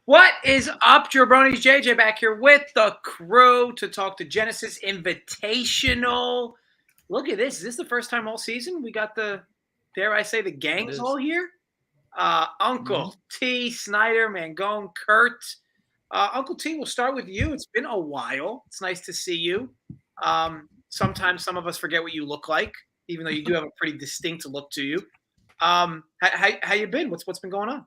What is up, Jabronis? JJ back here with the crew to talk to Genesis Invitational. Look at this. Is this the first time all season we got the, dare I say, the gangs all here? Uncle T, Snyder, Mangone, Kurt. Uncle T, we'll start with you. It's been a while. It's nice to see you. Sometimes some of us forget what you look like, even though you do have a pretty distinct look to you. How you been? What's been going on?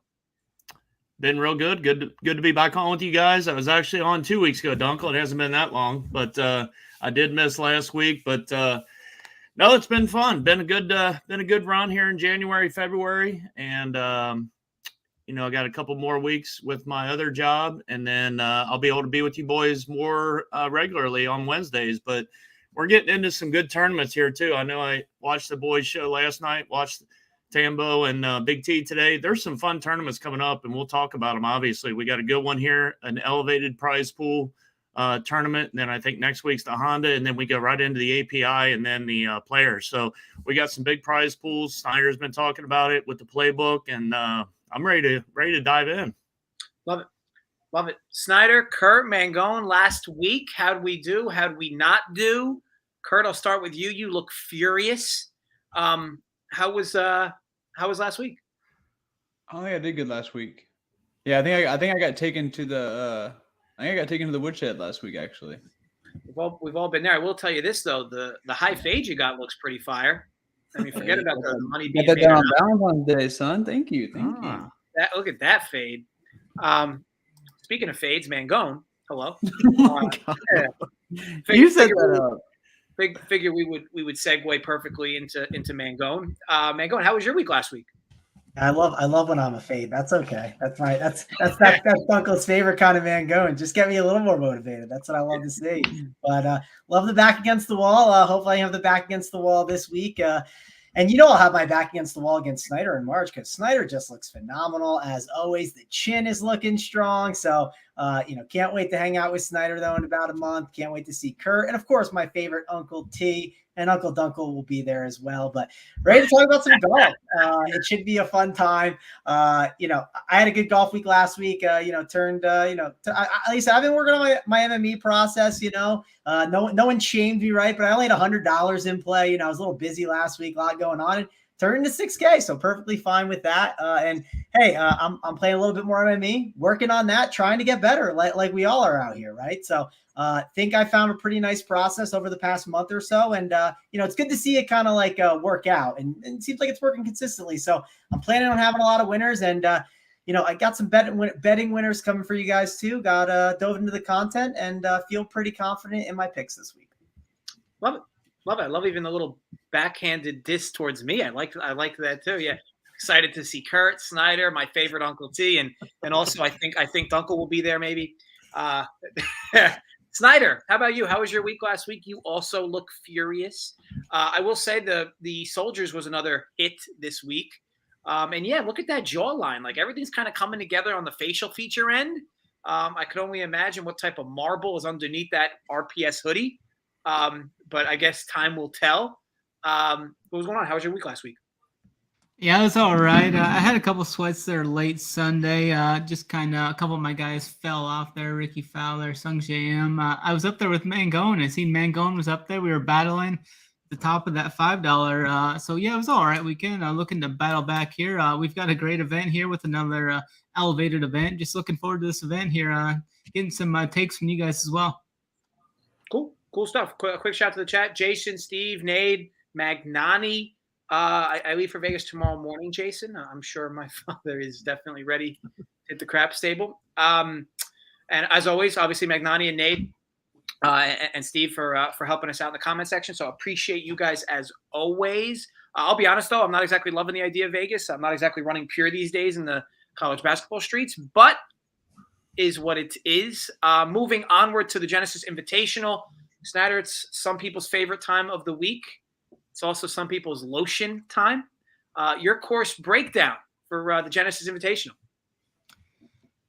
Been real good. Good to be back on with you guys. I was actually on 2 weeks ago, Dunkel. It hasn't been that long, but I did miss last week. But no, it's been fun. Been a good run here in January, February, and I got a couple more weeks with my other job, and then I'll be able to be with you boys more regularly on Wednesdays. But we're getting into some good tournaments here too. I know I watched the boys' show last night. Watched Tambo and Big T today. There's some fun tournaments coming up, and we'll talk about them. Obviously, we got a good one here, an elevated prize pool tournament. And then I think next week's the Honda, and then we go right into the API and then the players. So we got some big prize pools. Snyder's been talking about it with the playbook, and I'm ready to dive in. Love it. Snyder, Kurt, Mangone, last week, how'd we do? How'd we not do? Kurt, I'll start with you. You look furious. How was last week? I think I did good last week. Yeah, I think I got taken to the woodshed last week, actually. We've all been there. I will tell you this though, the high fade you got looks pretty fire. I mean, forget about the money being made on Valentine's Day, son. Thank you. Look at that fade. Speaking of fades, Mangone. Hello. You set that up. Figure we would segue perfectly into Mangone. Mangone, how was your week last week? I love when I'm a fade. That's okay. That's Uncle's favorite kind of Mangone. Just get me a little more motivated. That's what I love to see. But love the back against the wall. Hopefully I have the back against the wall this week. And I'll have my back against the wall against Snyder in March because Snyder just looks phenomenal as always. The chin is looking strong. So, can't wait to hang out with Snyder though in about a month. Can't wait to see Kurt. And of course, my favorite Uncle T and Uncle Dunkel will be there as well. But ready to talk about some golf. It should be a fun time. I had a good golf week last week. At least I've been working on my MME process. No one shamed me, right? But I only had $100 in play. I was a little busy last week, a lot going on. And turned into 6K, so perfectly fine with that. And hey, I'm playing a little bit more MME, working on that, trying to get better, like we all are out here, right? So think I found a pretty nice process over the past month or so, and it's good to see it kind of work out, and it seems like it's working consistently. So I'm planning on having a lot of winners, and I got some betting winners coming for you guys too. Got dove into the content and feel pretty confident in my picks this week. Love it. I love even the little backhanded diss towards me. I like that too. Yeah, excited to see Kurt, Snyder, my favorite Uncle T, and also I think Dunkel will be there maybe. Snyder, how about you? How was your week last week? You also look furious. I will say the Soldiers was another hit this week. And yeah, look at that jawline. Like everything's kind of coming together on the facial feature end. I could only imagine what type of marble is underneath that RPS hoodie. But I guess time will tell. What was going on? How was your week last week? Yeah, it was all right. I had a couple sweats there late Sunday. Just kind of a couple of my guys fell off there. Ricky Fowler, Sung JM. I was up there with Mangone. I seen Mangone was up there. We were battling the top of that $5. So yeah, it was all right weekend. Looking to battle back here. We've got a great event here with another elevated event. Just looking forward to this event here. Getting some takes from you guys as well. Cool stuff. Quick shout to the chat. Jason, Steve, Nade, Magnani. I leave for Vegas tomorrow morning, Jason. I'm sure my father is definitely ready to hit the crap stable. And as always, obviously Magnani and Nade and Steve for helping us out in the comment section. So I appreciate you guys as always. I'll be honest though, I'm not exactly loving the idea of Vegas. I'm not exactly running pure these days in the college basketball streets, but is what it is. Moving onward to the Genesis Invitational. Snyder, it's some people's favorite time of the week. It's also some people's lotion time. Your course breakdown for the Genesis Invitational.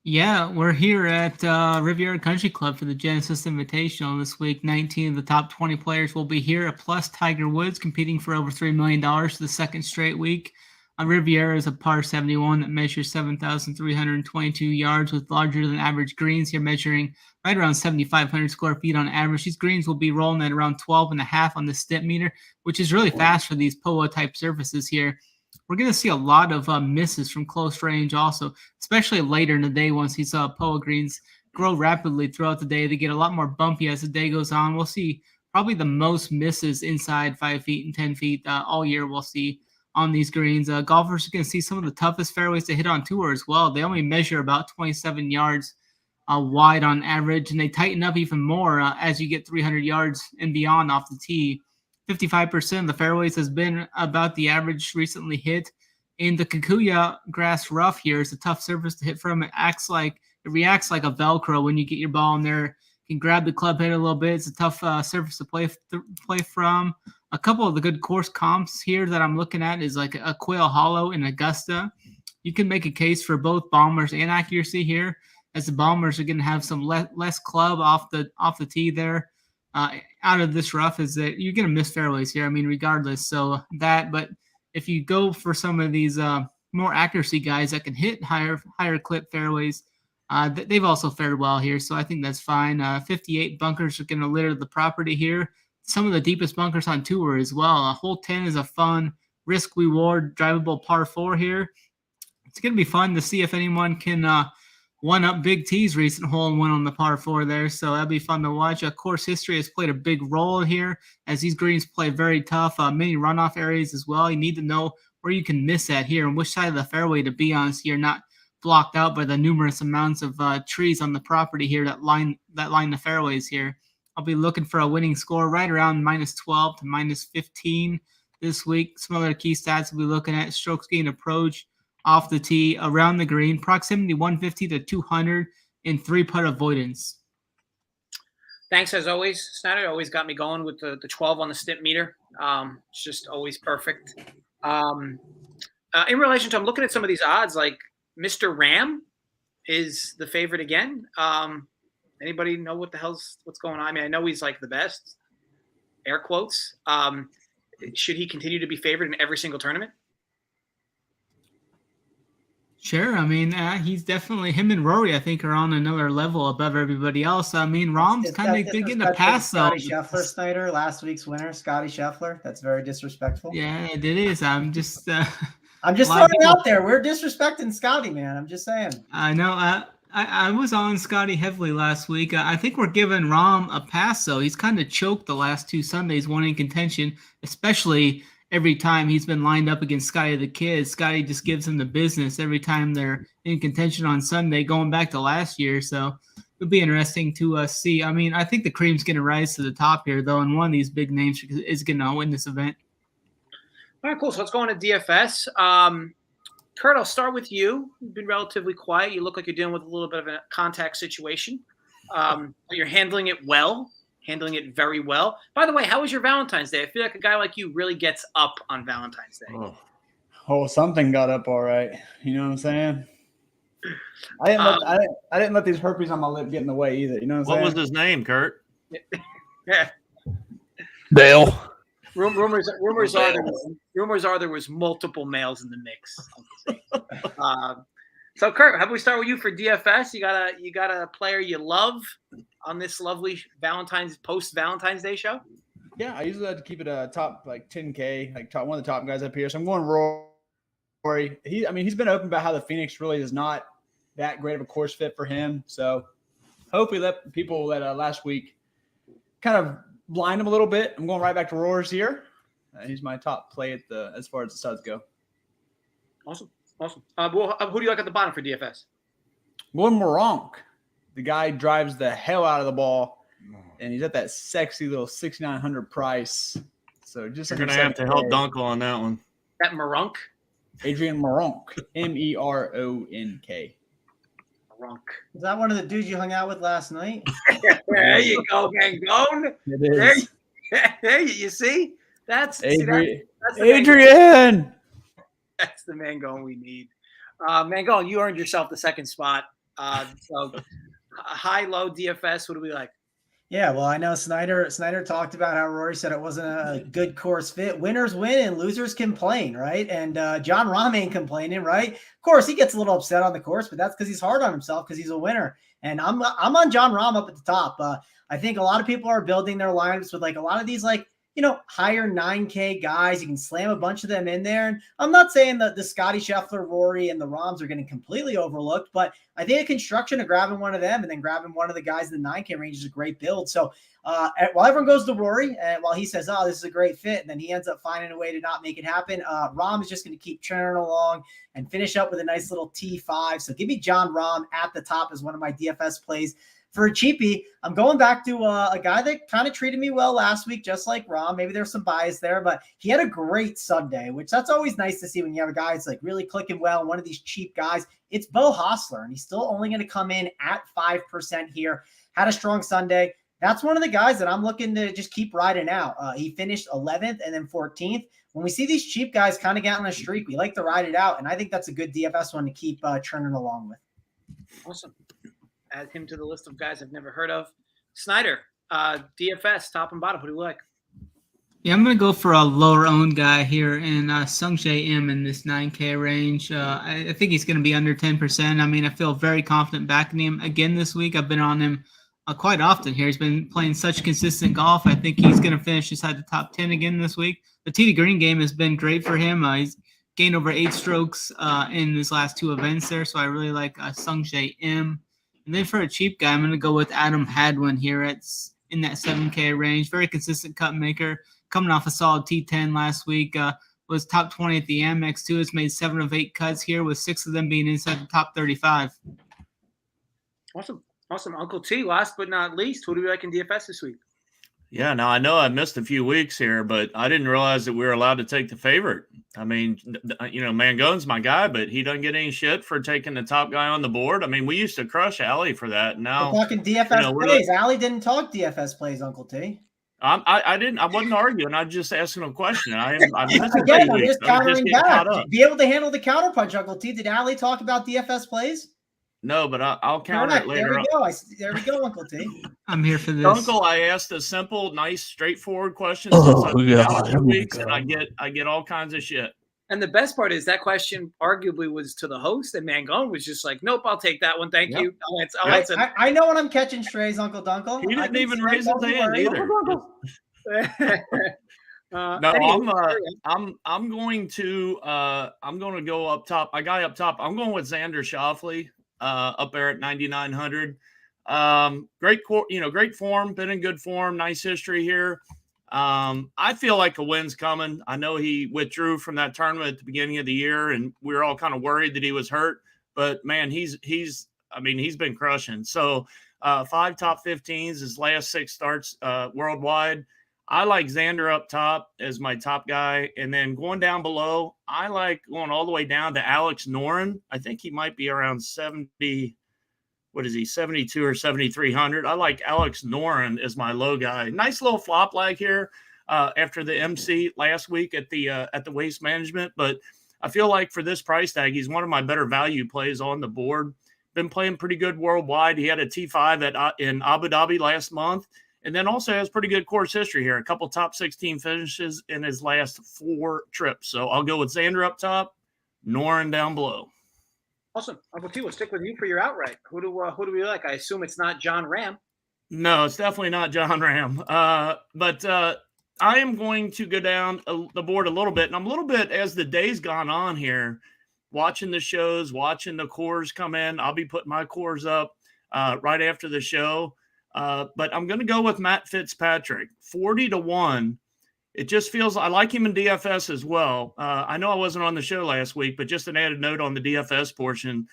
Yeah, we're here at Riviera Country Club for the Genesis Invitational this week. 19 of the top 20 players will be here, plus Tiger Woods competing for over $3 million for the second straight week. Riviera is a par 71 that measures 7,322 yards with larger than average greens here, measuring right around 7,500 square feet on average. These greens will be rolling at around 12.5 on the stip meter, which is really fast for these POA type surfaces here. We're going to see a lot of misses from close range also, especially later in the day once these POA greens grow rapidly throughout the day. They get a lot more bumpy as the day goes on. We'll see probably the most misses inside 5 feet and 10 feet all year we'll see on these greens. Golfers are going to see some of the toughest fairways to hit on tour as well. They only measure about 27 yards wide on average, and they tighten up even more as you get 300 yards and beyond off the tee. 55% of the fairways has been about the average recently hit. In the Kikuya grass rough here is a tough surface to hit from. It reacts like a Velcro when you get your ball in there. You can grab the club head a little bit. It's a tough surface to play from. A couple of the good course comps here that I'm looking at is like a Quail Hollow in Augusta. You can make a case for both bombers and accuracy here, as the bombers are going to have some less club off the tee there. Out of this rough is that you're going to miss fairways here. I mean, regardless. So but if you go for some of these more accuracy guys that can hit higher clip fairways, they've also fared well here. So I think that's fine. 58 bunkers are going to litter the property here. Some of the deepest bunkers on tour as well. Hole 10 is a fun risk-reward drivable par 4 here. It's going to be fun to see if anyone can one-up Big T's recent hole-in-one on the par 4 there. So that'll be fun to watch. Course history has played a big role here as these greens play very tough. Many runoff areas as well. You need to know where you can miss at here and which side of the fairway to be on so you're not blocked out by the numerous amounts of trees on the property here that line the fairways here. I'll be looking for a winning score right around -12 to -15 this week. Some other key stats we'll be looking at: strokes gained approach off the tee, around the green, proximity 150 to 200, and 3-putt avoidance. Thanks as always, Snyder. Always got me going with the 12 on the stip meter. It's just always perfect. In relation to, I'm looking at some of these odds, like Mr. Ram is the favorite again. Anybody know what's going on? I mean, I know he's like the best, air quotes. Should he continue to be favored in every single tournament? Sure. I mean, he's definitely, him and Rory, I think, are on another level above everybody else. I mean, Rahm's kind of getting a pass, though. Scotty Scheffler, Snyder, last week's winner, Scotty Scheffler. That's very disrespectful. Yeah, it is. I'm just throwing it out there. We're disrespecting Scotty, man. I'm just saying. I know. I was on Scotty heavily last week. I think we're giving Rahm a pass, though. He's kind of choked the last 2 Sundays, one in contention, especially every time he's been lined up against Scotty the Kid. Scotty just gives him the business every time they're in contention on Sunday, going back to last year. So it'll be interesting to see. I mean, I think the cream's going to rise to the top here, though, and one of these big names is going to win this event. All right, cool. So let's go on to DFS. Kurt, I'll start with you. You've been relatively quiet. You look like you're dealing with a little bit of a contact situation. You're handling it very well. By the way, how was your Valentine's Day? I feel like a guy like you really gets up on Valentine's Day. Oh, something got up all right. You know what I'm saying? I didn't let these herpes on my lip get in the way either. You know what I'm saying? What was his name, Kurt? Yeah. Dale. Rumors are there was multiple males in the mix. So Kurt, how about we start with you for DFS? You got a player you love on this lovely post Valentine's Day show? Yeah, I usually like to keep it a top like 10K, like one of the top guys up here. So I'm going Rory. He's been open about how the Phoenix really is not that great of a course fit for him. So hopefully let people that last week kind of blind him a little bit. I'm going right back to Roars here. He's my top play as far as the studs go. Awesome. Who do you like at the bottom for DFS? Going Moronk. The guy drives the hell out of the ball, and he's at that sexy little 6,900 price. So just you're gonna have to help Dunkel on that one. That Moronk? Adrian Moronk. Meronk. Moronk. Is that one of the dudes you hung out with last night? There you go, Mangone. It is. There you see? That's Adrian. That's the Mangone we need. Mangone, you earned yourself the second spot. So high, low DFS, what do we like? Yeah, well, I know Snyder talked about how Rory said it wasn't a good course fit. Winners win and losers complain, right? And John Rahm ain't complaining, right? Of course, he gets a little upset on the course, but that's because he's hard on himself because he's a winner. And I'm on John Rahm up at the top. I think a lot of people are building their lineups with like a lot of these higher 9K guys. You can slam a bunch of them in there. And I'm not saying that the Scotty Scheffler, Rory, and the Rahms are getting completely overlooked, but I think a construction of grabbing one of them and then grabbing one of the guys in the 9K range is a great build. So while everyone goes to Rory, and while he says, oh, this is a great fit, and then he ends up finding a way to not make it happen, Rahm is just going to keep churning along and finish up with a nice little T5. So give me John Rahm at the top as one of my DFS plays. For a cheapie, I'm going back to a guy that kind of treated me well last week, just like Rahm. Maybe there's some bias there, but he had a great Sunday, which that's always nice to see when you have a guy that's like really clicking well, one of these cheap guys. It's Beau Hossler, and he's still only going to come in at 5% here. Had a strong Sunday. That's one of the guys that I'm looking to just keep riding out. He finished 11th and then 14th. When we see these cheap guys kind of get on a streak, we like to ride it out, and I think that's a good DFS one to keep churning along with. Awesome. Add him to the list of guys I've never heard of. Snyder, DFS, top and bottom. Who do you like? Yeah, I'm going to go for a lower-owned guy here in Sung Jae Im in this 9K range. I think he's going to be under 10%. I mean, I feel very confident backing him again this week. I've been on him quite often here. He's been playing such consistent golf. I think he's going to finish inside the top 10 again this week. The tee to green game has been great for him. He's gained over 8 strokes in his last 2 events there, so I really like Sung Jae Im. And then for a cheap guy, I'm going to go with Adam Hadwin here. It's in that 7K range. Very consistent cut maker. Coming off a solid T10 last week. Was top 20 at the Amex too. Has made 7 of 8 cuts here, with 6 of them being inside the top 35. Awesome. Uncle T, last but not least, who do we like in DFS this week? Yeah, now I know I missed a few weeks here, but I didn't realize that we were allowed to take the favorite. I mean, Mangone's my guy, but he doesn't get any shit for taking the top guy on the board. I mean, we used to crush Allie for that. Now we're talking DFS plays. Allie didn't talk DFS plays, Uncle T. I didn't. I wasn't arguing. I was just asking a question. I'm just countering back. Be able to handle the counterpunch, Uncle T. Did Allie talk about DFS plays? No, but I'll counter it later. There we go, Uncle T. I'm here for this. Uncle, I asked a simple, nice, straightforward question. Weeks, and I get all kinds of shit. And the best part is that question arguably was to the host, and Mangone was just like, "Nope, I'll take that one. Thank you." I know when I'm catching strays, Uncle Dunkle. He didn't even raise his hand either. I'm going to go up top. I got up top. I'm going with Xander Schauffele up there at 9,900. Great form, been in good form, nice history here. I feel like a win's coming. I know he withdrew from that tournament at the beginning of the year, and we were all kind of worried that he was hurt. But man, he's been crushing. So 5 top 15s his last 6 starts worldwide. I like Xander up top as my top guy, and then going down below, I like going all the way down to Alex Noren. I think he might be around 70. What is he, 72 or 7,300? I like Alex Noren as my low guy. Nice little flop lag here after the MC last week at the Waste Management. But I feel like for this price tag, he's one of my better value plays on the board. Been playing pretty good worldwide. He had a T5 in Abu Dhabi last month, and then also has pretty good course history here. A couple top 16 finishes in his last 4 trips. So I'll go with Xander up top, Noren down below. Awesome. Uncle T, we'll stick with you for your outright. Who do we like? I assume it's not John Ram. No, it's definitely not John Ram. But I am going to go down the board a little bit. And I'm a little bit, as the day's gone on here, watching the shows, watching the cores come in. I'll be putting my cores up right after the show. But I'm going to go with Matt Fitzpatrick, 40-1. It just feels, I like him in DFS as well. I know I wasn't on the show last week, but just an added note on the DFS portion.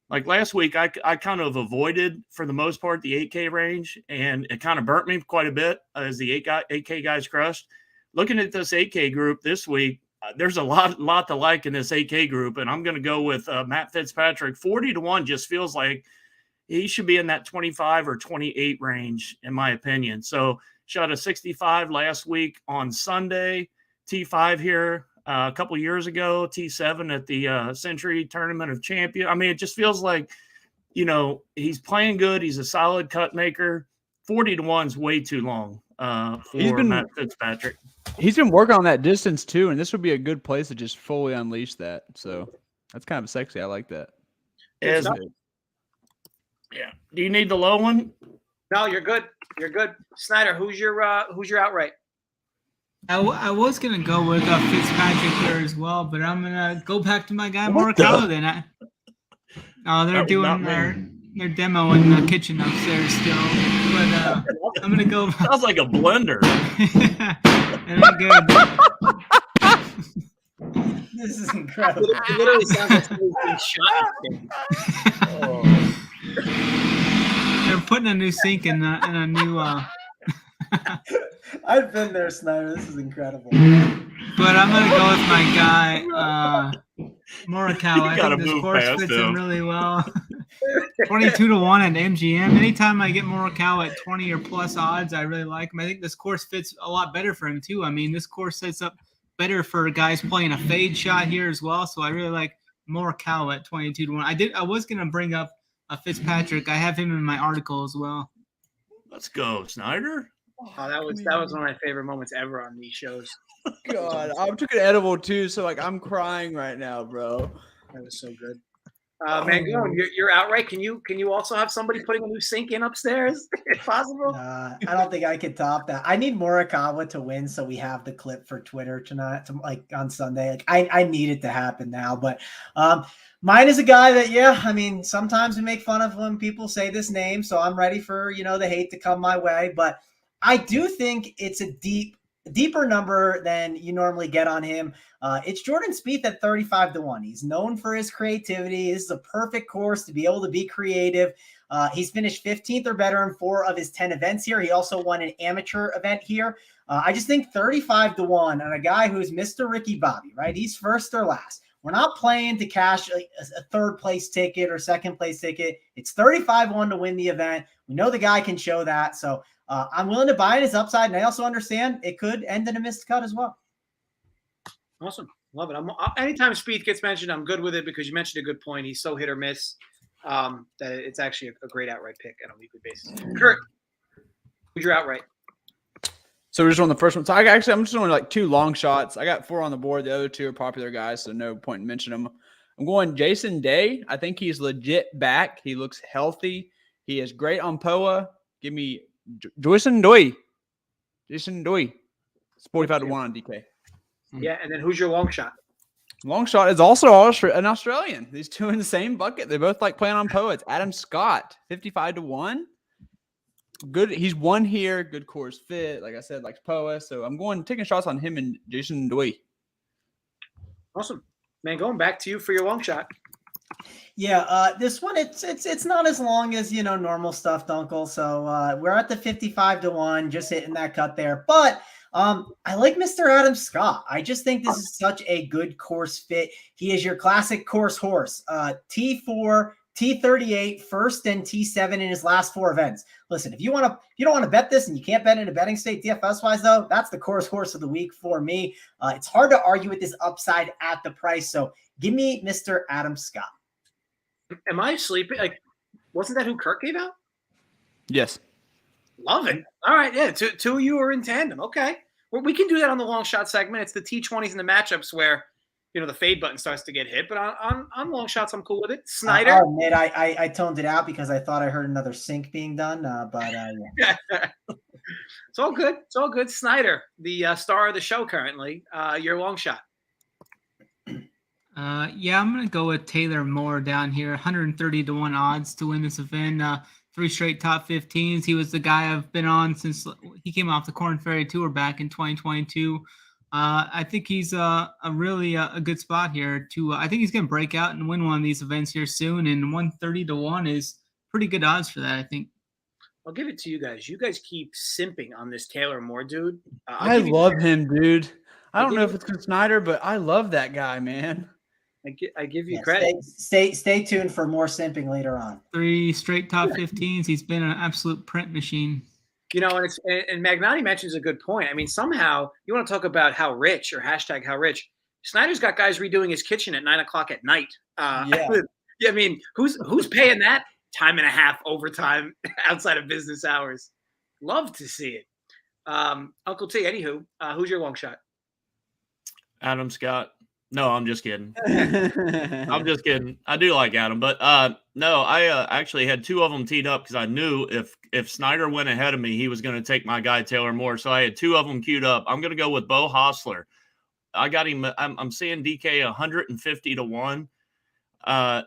Like last week, I kind of avoided, for the most part, the 8K range, and it kind of burnt me quite a bit as the 8K guys crushed. Looking at this 8K group this week, there's a lot to like in this 8K group, and I'm going to go with Matt Fitzpatrick. 40-1 just feels like he should be in that 25 or 28 range, in my opinion. So, shot a 65 last week on Sunday, T5 here a couple years ago, T7 at the Century Tournament of Champions. I mean, it just feels like, he's playing good. He's a solid cut maker. 40 to 1's way too long He's for been- Matt Fitzpatrick. He's been working on that distance too, and this would be a good place to just fully unleash that. So that's kind of sexy. I like that. Is- yeah. Do you need the low one? No, you're good. You're good. Snyder, who's your outright? I was gonna go with Fitzpatrick here as well, but I'm gonna go back to my guy Morikawa then. They're doing their demo in the kitchen upstairs still, but I'm gonna go. Sounds like a blender. It ain't good. This is incredible. It literally sounds like somebody's being shot. They're putting a new sink in a new. I've been there, Snyder. This is incredible. But I'm gonna go with my guy Morikawa. You gotta I think this move course past fits him. in really well. 22 to 1 at MGM. Anytime I get Morikawa at 20 or plus odds, I really like him. I think this course fits a lot better for him too. I mean, this course sets up better for guys playing a fade shot here as well. So I really like Morikawa at 22 to 1. I was gonna bring up Fitzpatrick. I have him in my article as well. Let's go, Snyder. Oh, that was one of my favorite moments ever on these shows. God, I took an edible too, so like I'm crying right now, bro. That was so good. Mangone, you're outright. Can you also have somebody putting a new sink in upstairs if possible? I don't think I could top that. I need Morikawa to win, so we have the clip for Twitter tonight, like on Sunday. Like I need it to happen now. But mine is a guy that, yeah, I mean, sometimes we make fun of when people say this name, so I'm ready for the hate to come my way. But I do think it's a deeper number than you normally get on him. It's Jordan Spieth at 35 to 1. He's known for his creativity. This is a perfect course to be able to be creative. He's finished 15th or better in 4 of his 10 events here. He also won an amateur event here. I just think 35 to 1 on a guy who's Mr. Ricky Bobby, right? He's first or last. We're not playing to cash a third place ticket or second place ticket. It's 35-1 to win the event. We know the guy can show that. So I'm willing to buy in his upside. And I also understand it could end in a missed cut as well. Awesome. Love it. Anytime Spieth gets mentioned, I'm good with it because you mentioned a good point. He's so hit or miss that it's actually a great outright pick on a weekly basis. Kurt, who's your outright? So we're just on the first one. So I'm just doing like 2 long shots. I got 4 on the board. The other 2 are popular guys, so no point in mentioning them. I'm going Jason Day. I think he's legit back. He looks healthy. He is great on POA. Give me Jason Doy. Jason Doy. It's 45 to 1 on DK. Yeah, and then who's your long shot? Long shot is also an Australian. These 2 in the same bucket. They both like playing on POA. It's Adam Scott, 55 to 1. Good. He's won here. Good course fit. Like I said, likes POA. So I'm taking shots on him and Jason Doy. Awesome. Man, going back to you for your long shot. Yeah, this one it's not as long as normal stuff, Dunkel. So we're at the 55 to 1, just hitting that cut there. But I like Mr. Adam Scott. I just think this is such a good course fit. He is your classic course horse. T4, T38, first and T7 in his last 4 events. Listen, if you don't want to bet this and you can't bet in a betting state DFS wise though, that's the course horse of the week for me. It's hard to argue with this upside at the price. So give me Mr. Adam Scott. Am I sleeping? Like, wasn't that who Kirk gave out? Yes. Love it. All right, yeah. Two of you are in tandem. Okay, we can do that on the long shot segment. It's the T20s and the matchups where the fade button starts to get hit. But on long shots, I'm cool with it. Snyder. I'll admit I toned it out because I thought I heard another sync being done. Yeah. It's all good. It's all good. Snyder, the star of the show currently. Your long shot. Yeah, I'm going to go with Taylor Moore down here. 130 to 1 odds to win this event. 3 straight top 15s. He was the guy I've been on since he came off the Korn Ferry Tour back in 2022. I think he's a really a good spot here. I think he's going to break out and win one of these events here soon. And 130 to 1 is pretty good odds for that, I think. I'll give it to you guys. You guys keep simping on this Taylor Moore dude. I love him, dude. I don't know if it's Snyder, but I love that guy, man. I give you credit. Stay tuned for more simping later on. 3 straight top 15s. He's been an absolute print machine. And Magnani mentions a good point. I mean, somehow you want to talk about how rich or hashtag how rich. Snyder's got guys redoing his kitchen at 9:00 at night. Yeah. I mean, who's paying that time and a half overtime outside of business hours? Love to see it. Uncle T, anywho, who's your long shot? Adam Scott. No, I'm just kidding. I'm just kidding. I do like Adam, but no, I actually had two of them teed up because I knew if Snyder went ahead of me, he was going to take my guy Taylor Moore. So I had two of them queued up. I'm going to go with Bo Hostler. I got him. I'm seeing DK 150 to 1.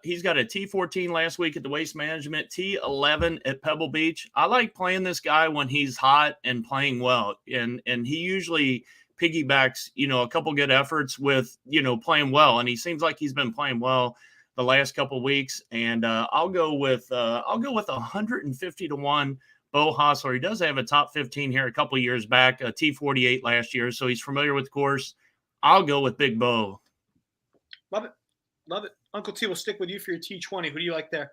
He's got a T14 last week at the Waste Management, T11 at Pebble Beach. I like playing this guy when he's hot and playing well, and he usually piggybacks, a couple good efforts with, playing well. And he seems like he's been playing well the last couple of weeks. And I'll go with 150 to 1 Bo Hostler. He does have a top 15 here a couple of years back, a T48 last year. So he's familiar with the course. I'll go with Big Bo. Love it. Love it. Uncle T, will stick with you for your T20. Who do you like there?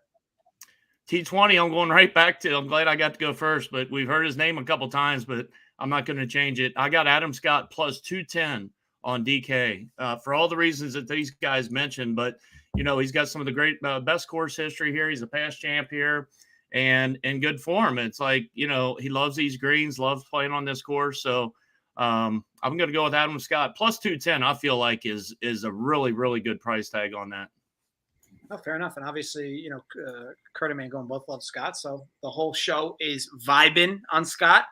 T20, I'm going right back to. I'm glad I got to go first, but we've heard his name a couple times, but I'm not going to change it. I got Adam Scott plus 210 on DK for all the reasons that these guys mentioned. But, he's got some of the great best course history here. He's a past champ here and in good form. It's like, he loves these greens, loves playing on this course. So I'm going to go with Adam Scott plus 210. I feel like is a really, really good price tag on that. Oh, fair enough. And obviously, Kurt and Mangone both love Scott. So the whole show is vibing on Scott.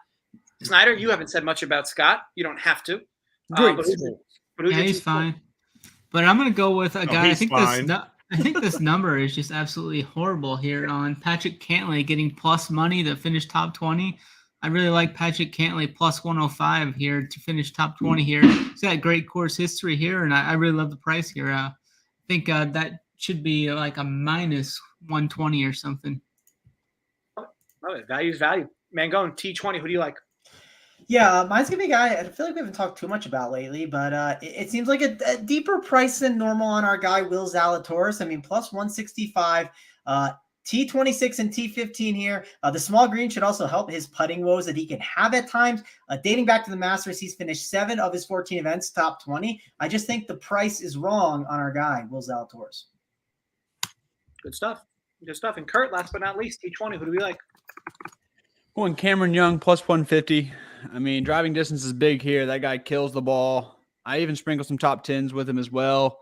Snyder, you haven't said much about Scott. You don't have to. Great. He's fine. But I'm going to go with a guy. I think this number is just absolutely horrible here on Patrick Cantlay getting plus money to finish top 20. I really like Patrick Cantlay plus 105 here to finish top 20 here. He's got great course history here, and I really love the price here. I think that should be like a minus 120 or something. Love it. Value's value. Mangone, T20, who do you like? Yeah, mine's going to be a guy I feel like we haven't talked too much about lately, but it seems like a deeper price than normal on our guy, Will Zalatoris. I mean, plus 165, T26 and T15 here. The small green should also help his putting woes that he can have at times. Dating back to the Masters, he's finished 7 of his 14 events, top 20. I just think the price is wrong on our guy, Will Zalatoris. Good stuff. Good stuff. And Kurt, last but not least, T20, who do we like? Going Cameron Young plus 150. I mean, driving distance is big here. That guy kills the ball. I even sprinkle some top 10s with him as well.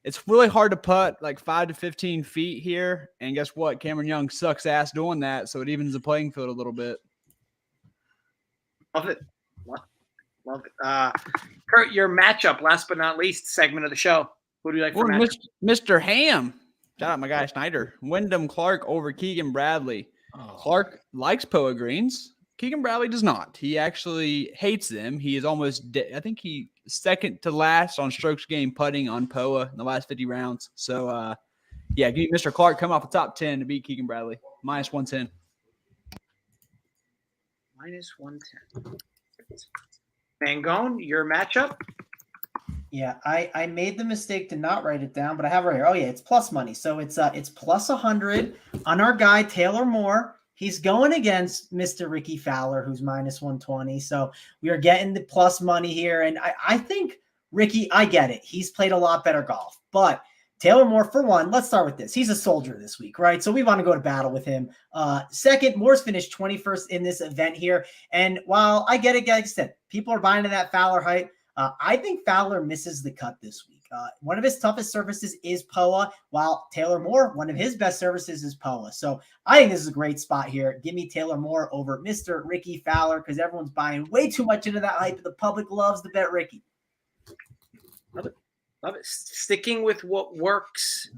It's really hard to putt like 5 to 15 feet here. And guess what? Cameron Young sucks ass doing that. So it evens the playing field a little bit. Love it. Love it. Kurt, your matchup, last but not least, segment of the show. Who do you like for matchup? Mr. Ham. Shout out my guy Snyder. Wyndham Clark over Keegan Bradley. Oh. Clark likes POA greens. Keegan Bradley does not. He actually hates them. He is almost I think he second to last on strokes gained putting on POA in the last 50 rounds. So, give me Mr. Clark come off the top 10 to beat Keegan Bradley. Minus 110. Minus 110. Mangone, your matchup? Yeah, I made the mistake to not write it down, but I have it right here. Oh yeah, it's plus money. So it's plus 100 on our guy Taylor Moore. He's going against Mr. Ricky Fowler, who's minus 120. So we are getting the plus money here. And I think Ricky, I get it. He's played a lot better golf. But Taylor Moore, for one, let's start with this. He's a soldier this week, right? So we want to go to battle with him. Second, Moore's finished 21st in this event here. And while I get it, like I said, people are buying into that Fowler hype. I think Fowler misses the cut this week. One of his toughest surfaces is POA, while Taylor Moore, one of his best surfaces is POA. So I think this is a great spot here. Give me Taylor Moore over Mr. Ricky Fowler because everyone's buying way too much into that hype. The public loves to bet Ricky. Love it. Love it. Sticking with what works.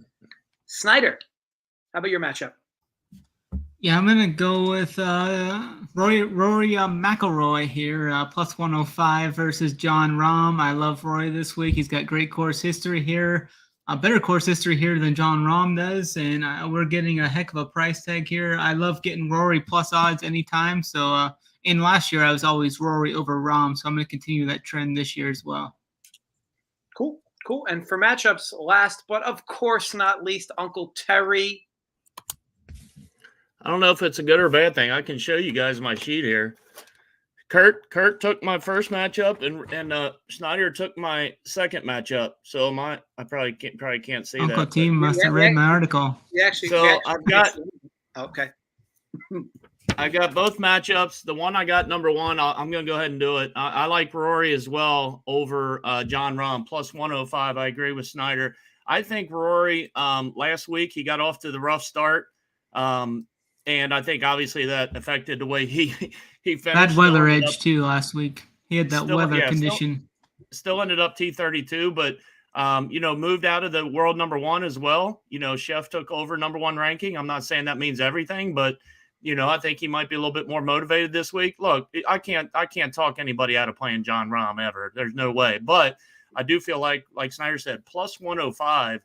Snyder, how about your matchup? Yeah, I'm going to go with Rory McIlroy here, plus 105 versus John Rahm. I love Rory this week. He's got great course history here, a better course history here than John Rahm does, and we're getting a heck of a price tag here. I love getting Rory plus odds anytime. So in last year, I was always Rory over Rahm, so I'm going to continue that trend this year as well. Cool. And for matchups, last but of course not least, Uncle Terry. I don't know if it's a good or bad thing. I can show you guys my sheet here. Kurt took my first matchup, and Snyder took my second matchup. So I probably can't see Uncle that. Team must have read my article. Yeah, actually. So I've got okay. I got both matchups. The one I got number one, I'm going to go ahead and do it. I like Rory as well over John Rahm, plus 105. I agree with Snyder. I think Rory, last week, he got off to the rough start. And I think obviously that affected the way he finished. Bad weather edge too last week. He had that Still- weather yeah, condition. Still ended up T32, but moved out of the world number one as well. Chef took over number one ranking. I'm not saying that means everything, but I think he might be a little bit more motivated this week. Look, I can't talk anybody out of playing John Rahm ever. There's no way. But I do feel like Snyder said, plus 105.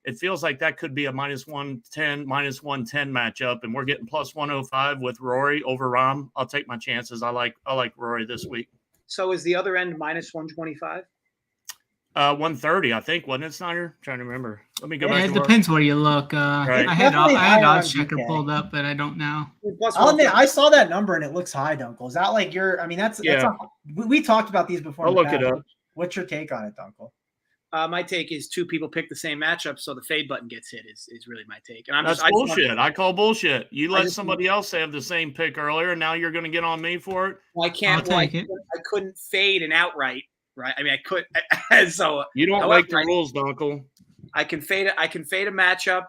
It feels like that could be a minus 110, minus 110 matchup, and we're getting plus 105 with Rory over Rahm. I'll take my chances. I like Rory this week. So is the other end minus 125? 130, I think, wasn't it, Snyder? Trying to remember. Let me go back. It depends where you look. Right. I had Definitely higher on odds checker DK. pulled up, but I don't know. I'll admit, I saw that number and it looks high, Dunkel. Is that like your? I mean, we talked about these before. I'll look it up. What's your take on it, Dunkel? My take is two people pick the same matchup, so the fade button gets hit is really my take. And That's bullshit. I call bullshit. You let somebody else have the same pick earlier, and now you're going to get on me for it? Well, I can't. I'll I take it. couldn't fade an outright, right? I mean, I could. So You don't make the rules, Dunkel. I can fade it. I can fade a matchup.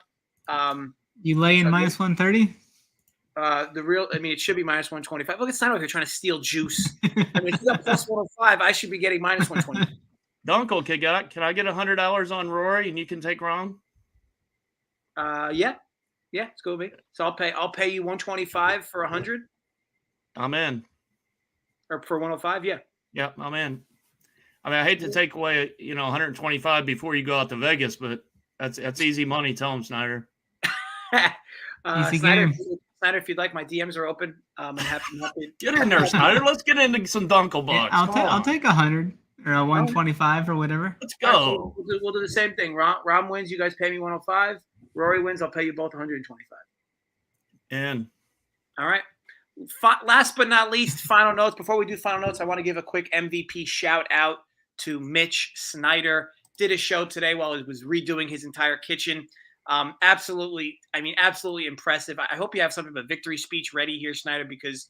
You lay in minus 130? It should be minus 125. Look, it's not like they're trying to steal juice. I mean, if you got plus 105, I should be getting minus 125. Dunkel, can I get $100 on Rory and you can take Rahm? Yeah, it's go with me. So I'll pay you 125 for 100. I'm in. Or for 105, yeah. Yeah, I'm in. I mean, I hate to take away 125 before you go out to Vegas, but that's easy money. Tell him, Snyder. Easy Snyder, game. Snyder, if you'd like, my DMs are open. I'm happy. Get in there, Snyder. Let's get into some Dunkel Yeah, bucks. I'll take 100 or a 125 or whatever. Let's All right, go. so we'll do the same thing. Rahm wins, you guys pay me 105. Rory wins, I'll pay you both 125. And All right. Last but not least, final notes. Before we do final notes, I want to give a quick MVP shout out to Mitch Snyder. Did a show today while he was redoing his entire kitchen. Absolutely impressive. I hope you have something of a victory speech ready here, Snyder, because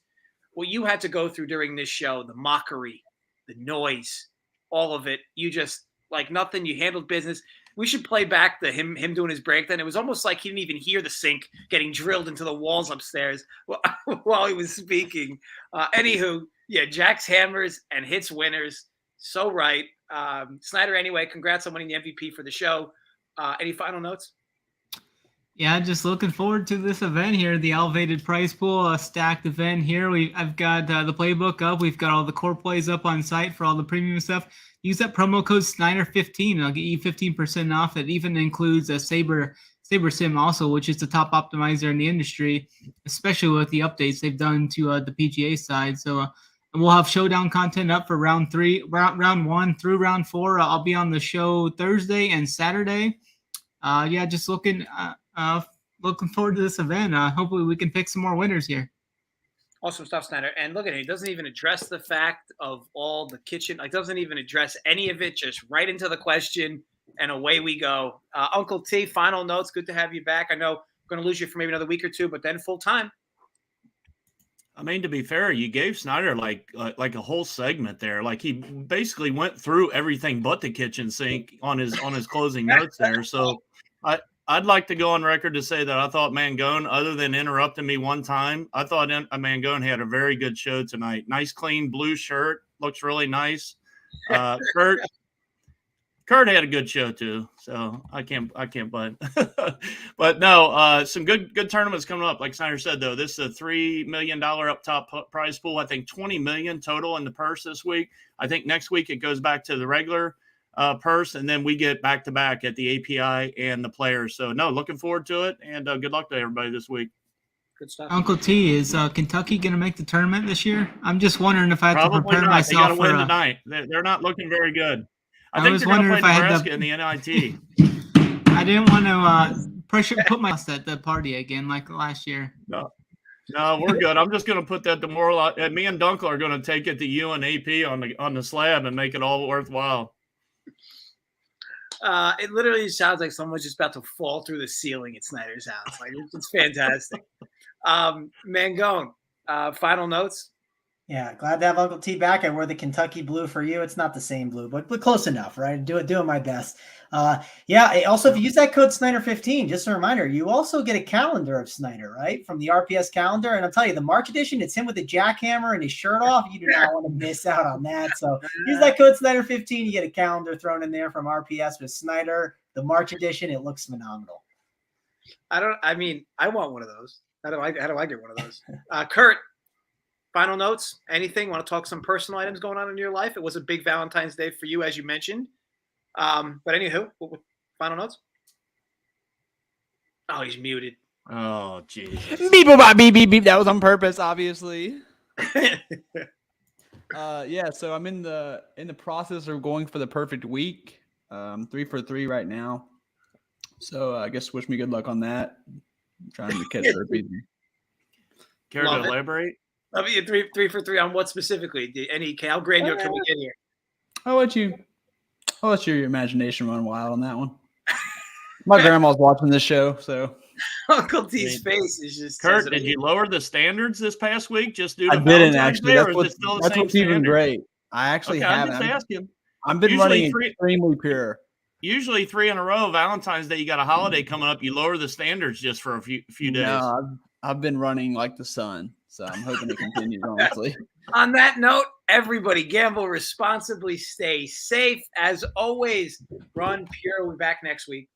what you had to go through during this show, the mockery, the noise, all of it, you just like nothing. You handled business. We should play back him doing his breakdown. It was almost like he didn't even hear the sink getting drilled into the walls upstairs while he was speaking. Anywho, yeah, jacks hammers and hits winners. So right. Snyder, anyway, congrats on winning the MVP for the show. Any final notes? Yeah, just looking forward to this event here, the elevated price pool, a stacked event here. I've got the playbook up. We've got all the core plays up on site for all the premium stuff. Use that promo code Snyder15 and I'll get you 15% off. It even includes a Saber Sim also, which is the top optimizer in the industry, especially with the updates they've done to the PGA side. So we'll have showdown content up for round 1 through round 4. I'll be on the show Thursday and Saturday. Just looking forward to this event. Hopefully we can pick some more winners here. Awesome stuff, Snyder. And look at it. He doesn't even address the fact of all the kitchen. Like, doesn't even address any of it. Just right into the question, and away we go. Uncle T, final notes. Good to have you back. I know we're going to lose you for maybe another week or two, but then full time. I mean, to be fair, you gave Snyder like a whole segment there. Like he basically went through everything but the kitchen sink on his closing notes there. So I'd like to go on record to say that I thought Mangone, other than interrupting me one time, I thought Mangone had a very good show tonight. Nice, clean blue shirt. Looks really nice. Kurt had a good show too. So I can't but but no, some good tournaments coming up. Like Snyder said, though, this is a $3 million up top prize pool. I think 20 million total in the purse this week. I think next week it goes back to the regular purse, and then we get back to back at the API and the players. So no, looking forward to it, and good luck to everybody this week. Good stuff. Uncle T, is Kentucky going to make the tournament this year? I'm just wondering if I have Probably to prepare not. myself They got to for win tonight. They're not looking very good. I think was they're going to wondering play if I had Nebraska in the NIT. I didn't want to put myself at the party again like last year. No, we're good. I'm just going to put that demoralize. Me and Dunkel are going to take it to you and AP on the slab and make it all worthwhile. It literally sounds like someone's just about to fall through the ceiling at Snyder's house. Like, it's fantastic. Mangone, Final notes. Yeah, glad to have Uncle T back. I wore the Kentucky blue for you. It's not the same blue, but close enough, right? Doing my best. Also, if you use that code Snyder15, just a reminder, you also get a calendar of Snyder, right? From the RPS calendar. And I'll tell you, the March edition, it's him with a jackhammer and his shirt off. You do not want to miss out on that. So use that code Snyder15. You get a calendar thrown in there from RPS with Snyder. The March edition, it looks phenomenal. I want one of those. How do I get one of those? Kurt, final notes? Anything? Want to talk some personal items going on in your life? It was a big Valentine's Day for you, as you mentioned. But anywho, final notes? Oh, he's muted. Oh, Jesus. Beep, beep, beep, beep. That was on purpose, obviously. So I'm in the process of going for the perfect week. 3 for 3 right now. So I guess wish me good luck on that. I'm trying to catch her. Care to elaborate? I'll be 3 for 3 on what specifically? How granular can we get here? I'll let your imagination run wild on that one. My grandma's watching this show, so Uncle T's face is just. Kurt, did you lower the standards this past week just due to I didn't Valentine's actually. Day, That's or is it still the what's same even standard? great. I actually I'm haven't. just asking. I've been Usually running extremely pure. Usually 3 in a row. Valentine's Day, you got a holiday coming up. You lower the standards just for a few days. No, I've been running like the sun, so I'm hoping it continues. Honestly. On that note, everybody gamble responsibly, stay safe. As always, run pure. We'll be back next week.